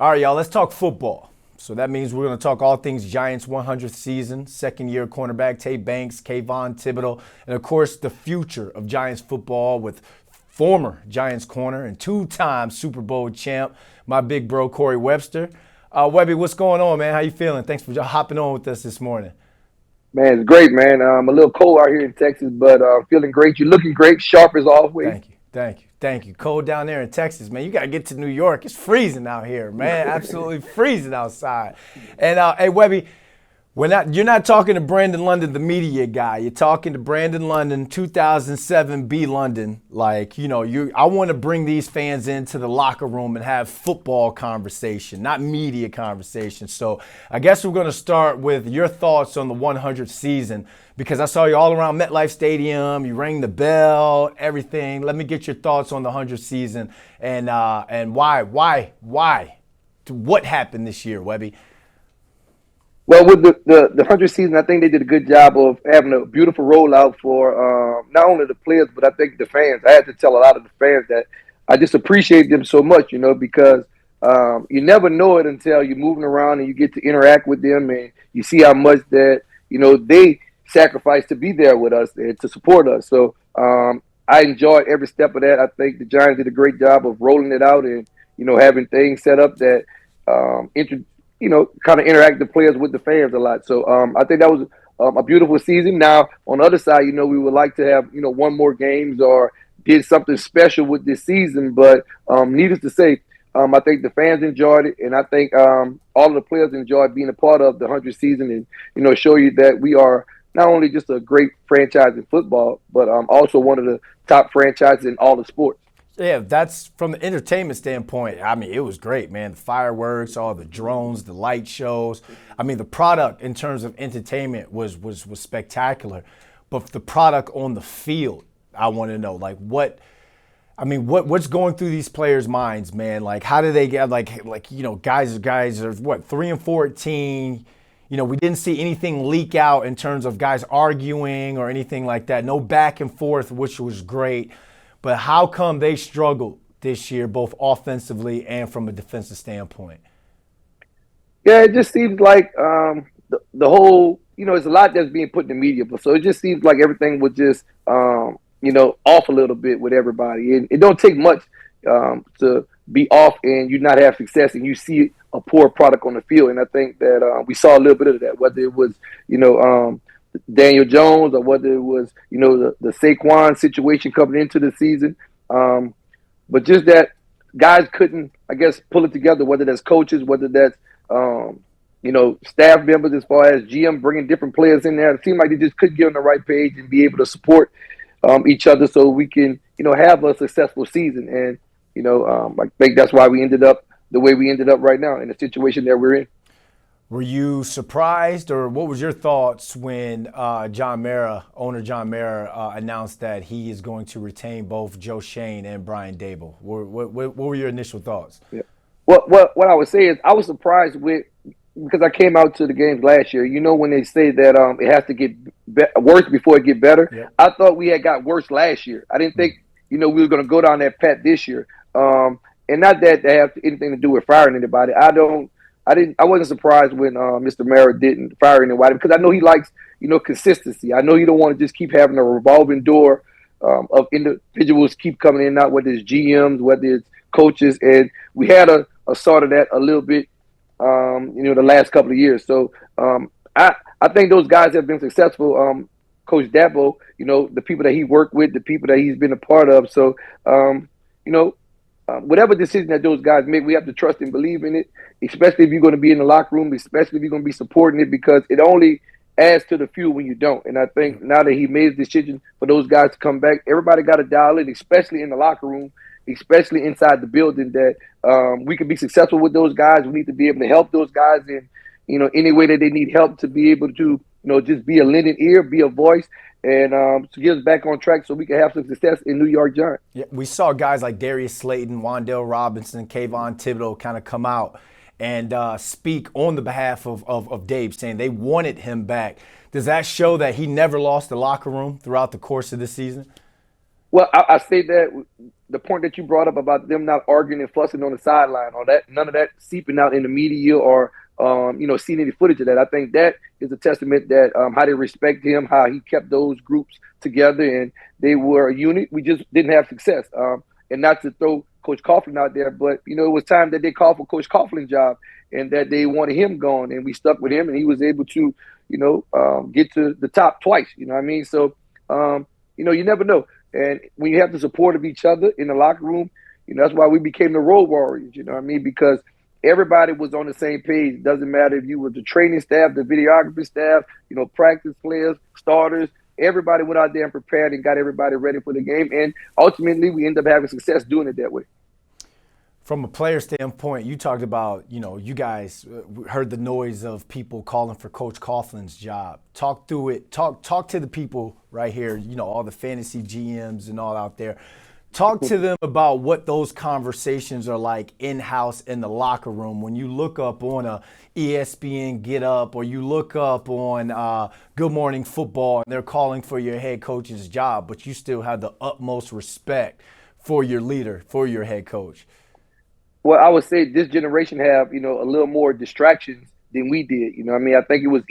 All right, y'all, let's talk football. So that means we're going to talk all things Giants 100th season, second-year cornerback Deonte Banks, Kavon, and of course the future of Giants football with former Giants corner and two-time Super Bowl champ, my big bro Corey Webster. Webby, what's going on, man? How you feeling? Thanks for hopping on with us this morning. Man, it's great, man. I'm a little cold out here in Texas, but feeling great. You're looking great, sharp as always. Thank you. Cold down there in Texas, man. You got to get to New York. It's freezing out here, man. Absolutely freezing outside. And, hey, Webby, you're not talking to Brandon London, the media guy. You're talking to Brandon London, 2007 B London. Like, I want to bring these fans into the locker room and have football conversation, not media conversation. So I guess we're going to start with your thoughts on the 100th season, because I saw you all around MetLife Stadium. You rang the bell, everything. Let me get your thoughts on the 100th season and why? What happened this year, Webby? Well, with the 100th season, I think they did a good job of having a beautiful rollout for not only the players, but I think the fans. I had to tell a lot of the fans that I just appreciate them so much, because you never know it until you're moving around and you get to interact with them and you see how much that, they sacrifice to be there with us and to support us. So I enjoyed every step of that. I think the Giants did a great job of rolling it out and, having things set up that kind of interact the players with the fans a lot. So I think that was a beautiful season. Now, on the other side, we would like to have, one more games or did something special with this season. But needless to say, I think the fans enjoyed it. And I think all of the players enjoyed being a part of the 100th season and, show you that we are not only just a great franchise in football, but also one of the top franchises in all the sports. Yeah, that's from the entertainment standpoint. I mean, it was great, man. The fireworks, all the drones, the light shows. I mean, the product in terms of entertainment was spectacular. But the product on the field, I want to know, like, what's going through these players' minds, man? Like, how do they get, guys are what, 3-14. We didn't see anything leak out in terms of guys arguing or anything like that. No back and forth, which was great. But how come they struggled this year, both offensively and from a defensive standpoint? Yeah, it just seems like the whole, it's a lot that's being put in the media. But so it just seems like everything was just, off a little bit with everybody. And it don't take much to be off and you not have success and you see a poor product on the field. And I think that we saw a little bit of that, whether it was, Daniel Jones or whether it was, the Saquon situation coming into the season. But just that guys couldn't, I guess, pull it together, whether that's coaches, whether that's, staff members as far as GM bringing different players in there. It seemed like they just couldn't get on the right page and be able to support each other so we can, have a successful season. And, I think that's why we ended up the way we ended up right now in the situation that we're in. Were you surprised, or what was your thoughts when owner John Mara, announced that he is going to retain both Joe Schoen and Brian Daboll? What were your initial thoughts? Yeah. What I would say is I was surprised because I came out to the games last year. When they say that it has to get worse before it get better, yeah. I thought we had got worse last year. I didn't think we were going to go down that path this year. And not that they have anything to do with firing anybody. I wasn't surprised when Mr. Mara didn't fire anybody because I know he likes, consistency. I know you don't want to just keep having a revolving door of individuals keep coming in and out, whether it's GMs, whether it's coaches. And we had a sort of that a little bit, the last couple of years. So I think those guys have been successful. Coach Daboll, the people that he worked with, the people that he's been a part of. So, whatever decision that those guys make, we have to trust and believe in it, especially if you're going to be in the locker room, especially if you're going to be supporting it, because it only adds to the fuel when you don't. And I think now that he made the decision for those guys to come back, everybody got to dial in, especially in the locker room, especially inside the building, that we can be successful with those guys. We need to be able to help those guys in, any way that they need help to be able to, just be a lending ear, be a voice, and to get us back on track so we can have some success in New York Giants. Yeah, we saw guys like Darius Slayton, Wan'Dale Robinson, Kavon Thibodeau kind of come out and speak on the behalf of Dave, saying they wanted him back. Does that show that he never lost the locker room throughout the course of this season? Well, I say that the point that you brought up about them not arguing and fussing on the sideline, or that none of that seeping out in the media, or seeing any footage of that. I think that is a testament that how they respect him, how he kept those groups together, and they were a unit. We just didn't have success. And not to throw Coach Coughlin out there, but it was time that they called for Coach Coughlin's job, and that they wanted him gone, and we stuck with him, and he was able to, get to the top twice. You know what I mean? So, you never know. And when you have the support of each other in the locker room, that's why we became the Road Warriors. You know what I mean? Because everybody was on the same page. It doesn't matter if you were the training staff, the videography staff, practice players, starters. Everybody went out there and prepared and got everybody ready for the game. And ultimately, we ended up having success doing it that way. From a player standpoint, you talked about, you guys heard the noise of people calling for Coach Coughlin's job. Talk through it. Talk to the people right here, all the fantasy GMs and all out there. Talk to them about what those conversations are like in-house in the locker room. When you look up on a ESPN Get Up, or you look up on Good Morning Football, and they're calling for your head coach's job, but you still have the utmost respect for your leader, for your head coach. Well, I would say this generation have, a little more distractions than we did. I think it was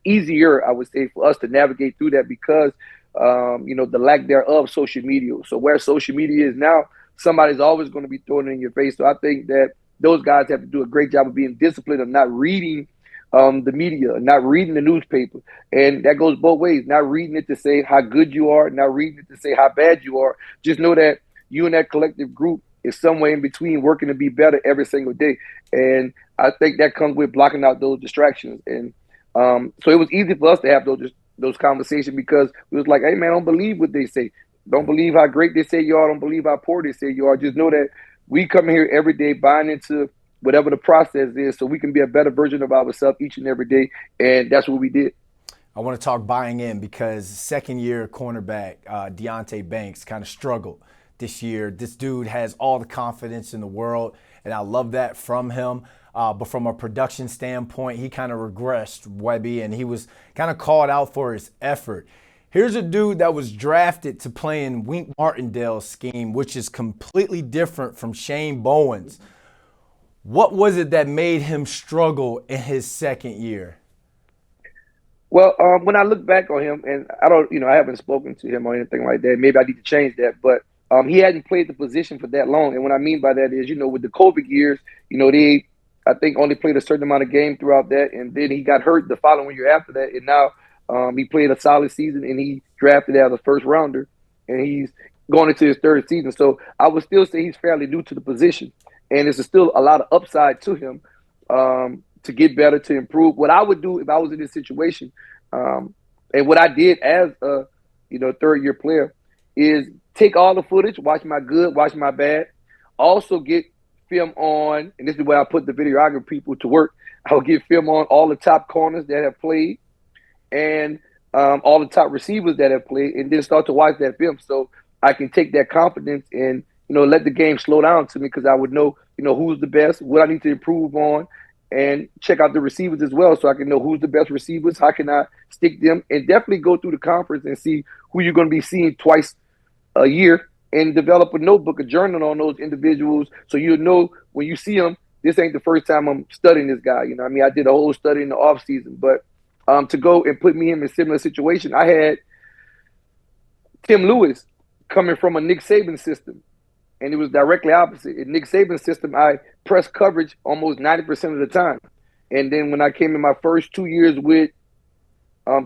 easier, I would say, for us to navigate through that because, the lack thereof social media. So where social media is now, somebody's always going to be throwing it in your face. So I think that those guys have to do a great job of being disciplined, of not reading the media, not reading the newspaper. And that goes both ways, not reading it to say how good you are, not reading it to say how bad you are. Just know that you and that collective group is somewhere in between, working to be better every single day. And I think that comes with blocking out those distractions. And so it was easy for us to have those conversations because it was like, hey, man, don't believe what they say. Don't believe how great they say you are. Don't believe how poor they say you are. Just know that we come here every day buying into whatever the process is so we can be a better version of ourselves each and every day. And that's what we did. I want to talk buying in because second-year cornerback Deonte Banks kind of struggled this year. This dude has all the confidence in the world, and I love that from him. But from a production standpoint, he kind of regressed, Webby, and he was kind of called out for his effort. Here's a dude that was drafted to play in Wink Martindale's scheme, which is completely different from Shane Bowen's. What was it that made him struggle in his second year? Well, when I look back on him, and I haven't spoken to him or anything like that. Maybe I need to change that, but he hadn't played the position for that long. And what I mean by that is, with the COVID years, they, I think, only played a certain amount of game throughout that. And then he got hurt the following year after that. And now he played a solid season, and he drafted as a first rounder. And he's going into his third season. So I would still say he's fairly new to the position. And there's still a lot of upside to him to get better, to improve. What I would do if I was in this situation, and what I did as a third-year player, is take all the footage, watch my good, watch my bad. Also get film on, and this is where I put the videographer people to work. I'll get film on all the top corners that have played and all the top receivers that have played, and then start to watch that film so I can take that confidence and, let the game slow down to me because I would know, who's the best, what I need to improve on, and check out the receivers as well so I can know who's the best receivers, how can I stick them, and definitely go through the conference and see who you're going to be seeing twice a year and develop a notebook, a journal on those individuals so you know when you see them, this ain't the first time I'm studying this guy. I did a whole study in the off season, but to go and put me in a similar situation, I had Tim Lewis coming from a Nick Saban system, and it was directly opposite. In Nick Saban's system, I pressed coverage almost 90% of the time. And then when I came in my first 2 years with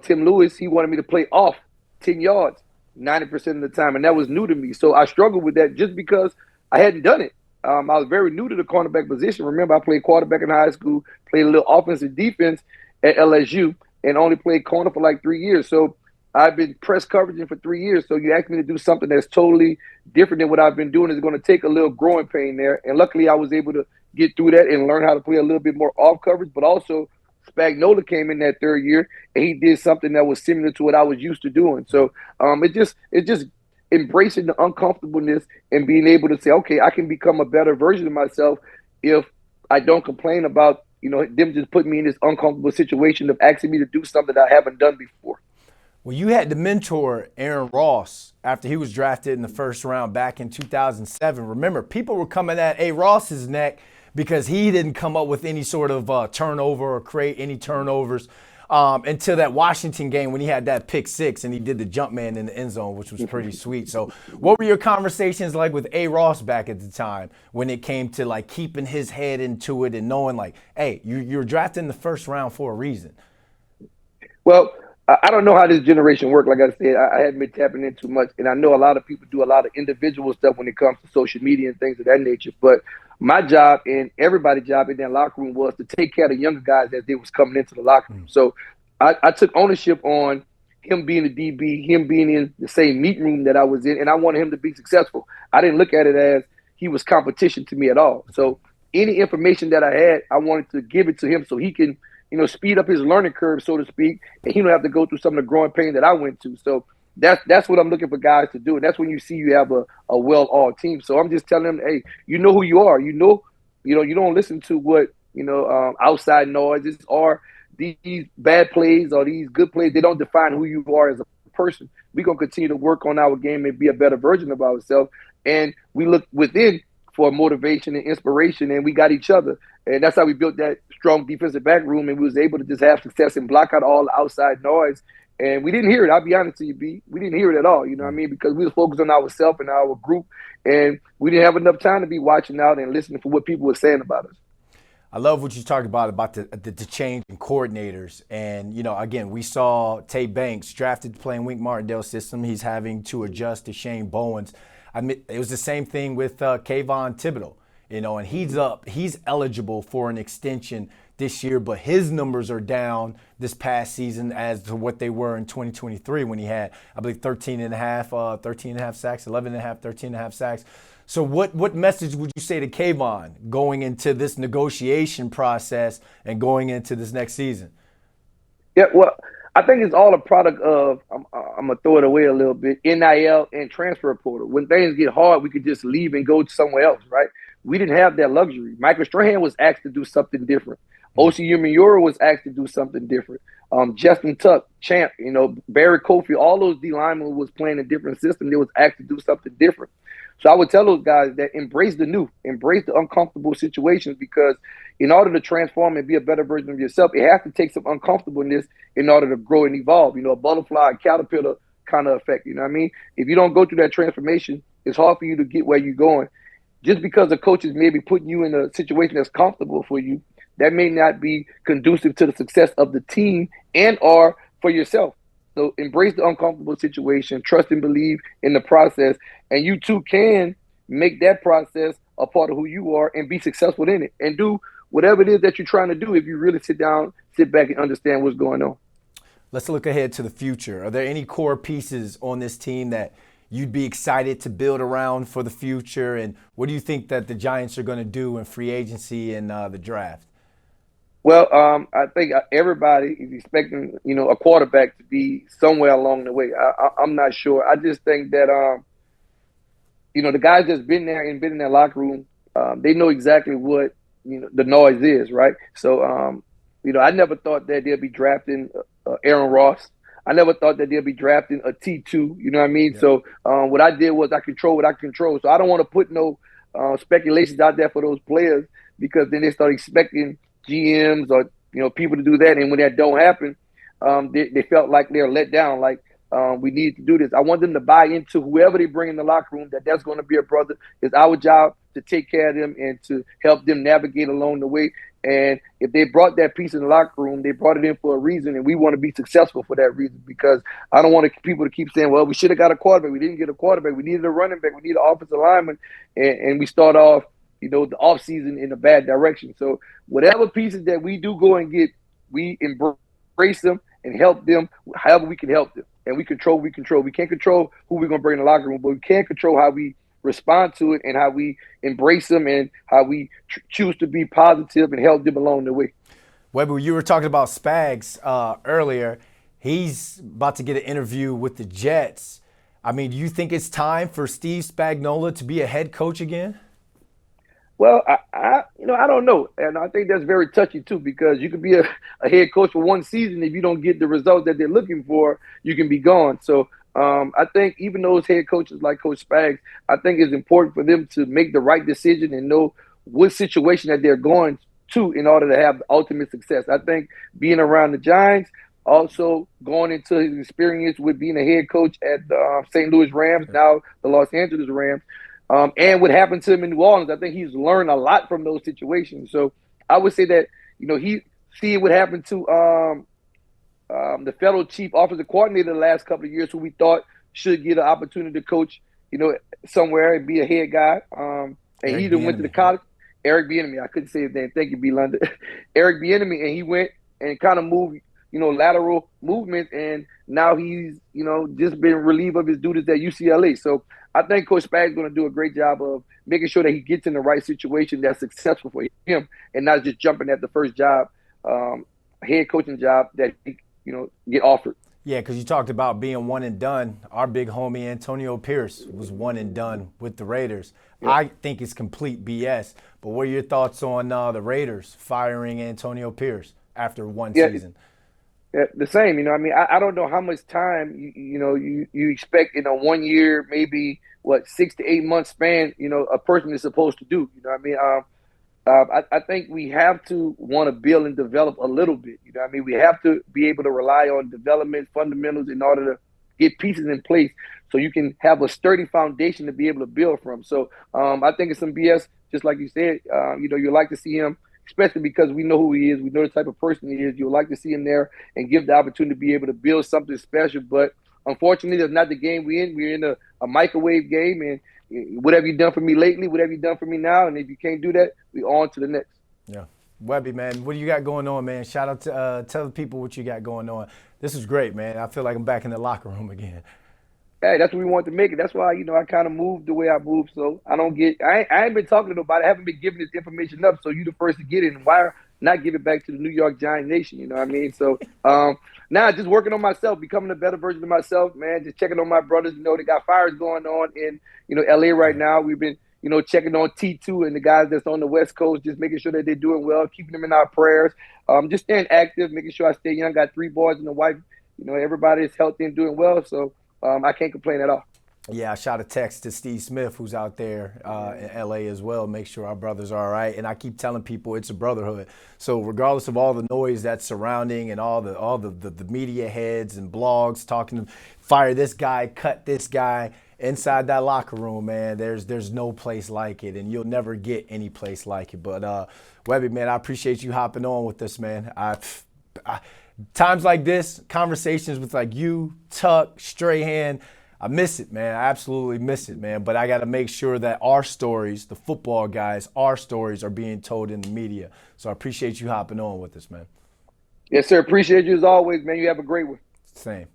Tim Lewis, he wanted me to play off 10 yards 90% of the time, and that was new to me. So I struggled with that just because I hadn't done it. I was very new to the cornerback position. Remember, I played quarterback in high school, played a little offensive defense at LSU, and only played corner for like 3 years. So I've been press coveraging for 3 years. So you asked me to do something that's totally different than what I've been doing. It's going to take a little growing pain there. And luckily I was able to get through that and learn how to play a little bit more off coverage. But also Spagnuolo came in that third year and he did something that was similar to what I was used to doing. So it's just embracing the uncomfortableness and being able to say, okay, I can become a better version of myself if I don't complain about, them just putting me in this uncomfortable situation of asking me to do something that I haven't done before. Well, you had to mentor Aaron Ross after he was drafted in the first round back in 2007. Remember, people were coming at A. Ross's neck because he didn't come up with any sort of turnover or create any turnovers until that Washington game when he had that pick six and he did the jump man in the end zone, which was pretty sweet. So what were your conversations like with A. Ross back at the time when it came to like keeping his head into it and knowing like, hey, you're drafted in the first round for a reason? Well, I don't know how this generation works. Like I said, I haven't been tapping in too much, and I know a lot of people do a lot of individual stuff when it comes to social media and things of that nature. But my job and everybody's job in that locker room was to take care of the younger guys as they was coming into the locker room. So I took ownership on him being a DB, him being in the same meeting room that I was in, and I wanted him to be successful. I didn't look at it as he was competition to me at all. So any information that I had, I wanted to give it to him so he can, speed up his learning curve, so to speak, and he don't have to go through some of the growing pain that I went to. So that's what I'm looking for guys to do. And that's when you see you have a well-oiled team. So I'm just telling them, hey, you know who you are. You don't listen to what, outside noises or these bad plays or these good plays. They don't define who you are as a person. We're going to continue to work on our game and be a better version of ourselves. And we look within for motivation and inspiration, and we got each other. And that's how we built that strong defensive back room, and we was able to just have success and block out all the outside noise. And we didn't hear it. I'll be honest to you, B. We didn't hear it at all, you know what I mean? Because we was focused on ourselves and our group, and we didn't have enough time to be watching out and listening for what people were saying about us. I love what you talked about the change in coordinators. And, again, we saw Deonte Banks drafted to play in Wink Martindale's system. He's having to adjust to Shane Bowen's. It was the same thing with Kavon Thibodeau, and he's eligible for an extension this year, but his numbers are down this past season as to what they were in 2023 when he had, I believe, 13 and a half sacks, 11 and a half, 13 and a half sacks. So what message would you say to Kavon going into this negotiation process and going into this next season? Yeah, well, I think it's all a product of, I'm going to throw it away a little bit, NIL and transfer portal. When things get hard, we could just leave and go somewhere else, right? We didn't have that luxury. Michael Strahan was asked to do something different. O.C. Umenyiora was asked to do something different. Justin Tuck, Champ, Barry Kofi, all those D linemen was playing a different system. They was asked to do something different. So I would tell those guys that embrace the new, embrace the uncomfortable situations, because in order to transform and be a better version of yourself, it has to take some uncomfortableness in order to grow and evolve. A butterfly, caterpillar kind of effect, you know what I mean? If you don't go through that transformation, it's hard for you to get where you're going. Just because the coaches may be putting you in a situation that's comfortable for you, that may not be conducive to the success of the team and or for yourself. So embrace the uncomfortable situation, trust and believe in the process, and you too can make that process a part of who you are and be successful in it and do whatever it is that you're trying to do if you really sit back and understand what's going on. Let's look ahead to the future. Are there any core pieces on this team that you'd be excited to build around for the future? And what do you think that the Giants are going to do in free agency and the draft? Well, I think everybody is expecting, a quarterback to be somewhere along the way. I'm not sure. I just think that, the guys that's been there and been in that locker room, they know exactly what, the noise is, right? So, I never thought that they'd be drafting Aaron Ross. I never thought that they'd be drafting a T2, you know what I mean? Yeah. So what I did was I control what I control. So I don't want to put no speculations out there for those players, because then they start expecting GMs or people to do that, and when that don't happen, they felt like they're let down. Like we need to do this. I want them to buy into whoever they bring in the locker room, that's going to be a brother. It's our job to take care of them and to help them navigate along the way. And if they brought that piece in the locker room, they brought it in for a reason, and we want to be successful for that reason. Because I don't want people to keep saying, "Well, we should have got a quarterback. We didn't get a quarterback. We needed a running back. We needed an offensive lineman," and we start off the offseason in a bad direction. So whatever pieces that we do go and get, we embrace them and help them however we can help them. And we control. We can't control who we're going to bring in the locker room, but we can control how we respond to it and how we embrace them and how we choose to be positive and help them along the way. Weber, you were talking about Spags earlier. He's about to get an interview with the Jets. I mean, do you think it's time for Steve Spagnuolo to be a head coach again? Well, I don't know, and I think that's very touchy too, because you could be a head coach for one season. If you don't get the results that they're looking for, you can be gone. So I think even those head coaches like Coach Spags, I think it's important for them to make the right decision and know what situation that they're going to in order to have ultimate success. I think being around the Giants, also going into his experience with being a head coach at the St. Louis Rams, now the Los Angeles Rams. And what happened to him in New Orleans, I think he's learned a lot from those situations. So I would say that, he see what happened to the federal chief offensive coordinator the last couple of years, who we thought should get an opportunity to coach, somewhere and be a head guy. And he then went to the college. Eric Bieniemy, I couldn't say his name. Thank you, B. London. Eric Bieniemy, and he went and kind of moved, lateral movement, and now he's, just been relieved of his duties at UCLA. So I think Coach Spags is going to do a great job of making sure that he gets in the right situation that's successful for him, and not just jumping at the first job, head coaching job that he, get offered. Yeah, because you talked about being one and done. Our big homie Antonio Pierce was one and done with the Raiders. Yep. I think it's complete BS. But what are your thoughts on the Raiders firing Antonio Pierce after one season? Yeah, the same. I don't know how much time you expect in a 1 year, maybe 6 to 8 month span. A person is supposed to do. I think we have to want to build and develop a little bit. We have to be able to rely on development fundamentals in order to get pieces in place so you can have a sturdy foundation to be able to build from. So I think it's some BS, just like you said. You like to see him, especially because we know who he is. We know the type of person he is. You'd like to see him there and give the opportunity to be able to build something special. But unfortunately, that's not the game we're in. We're in a microwave game, and what have you done for me lately? What have you done for me now? And if you can't do that, we on to the next. Yeah. Webby, man, what do you got going on, man? Shout out to tell the people what you got going on. This is great, man. I feel like I'm back in the locker room again. Hey, that's what we want to make it. That's why, I kind of moved the way I moved. So I ain't been talking to nobody. I haven't been giving this information up. So you the first to get it. And why not give it back to the New York Giant Nation? You know what I mean? So now just working on myself, becoming a better version of myself, man. Just checking on my brothers. They got fires going on in, LA right now. We've been, checking on T2 and the guys that's on the West Coast, just making sure that they're doing well, keeping them in our prayers. Just staying active, making sure I stay young. Got 3 boys and a wife. Everybody is healthy and doing well. So I can't complain at all. Yeah, I shot a text to Steve Smith, who's out there in LA as well, make sure our brothers are all right. And I keep telling people it's a brotherhood. So regardless of all the noise that's surrounding and all the media heads and blogs talking to fire this guy, cut this guy, inside that locker room, man, there's no place like it, and you'll never get any place like it. But Webby, man, I appreciate you hopping on with us, man. Times like this, conversations with like you, Tuck, Strahan, I miss it, man. I absolutely miss it, man. But I got to make sure that our stories, the football guys, our stories are being told in the media. So I appreciate you hopping on with us, man. Yes, sir. Appreciate you as always, man. You have a great one. Same.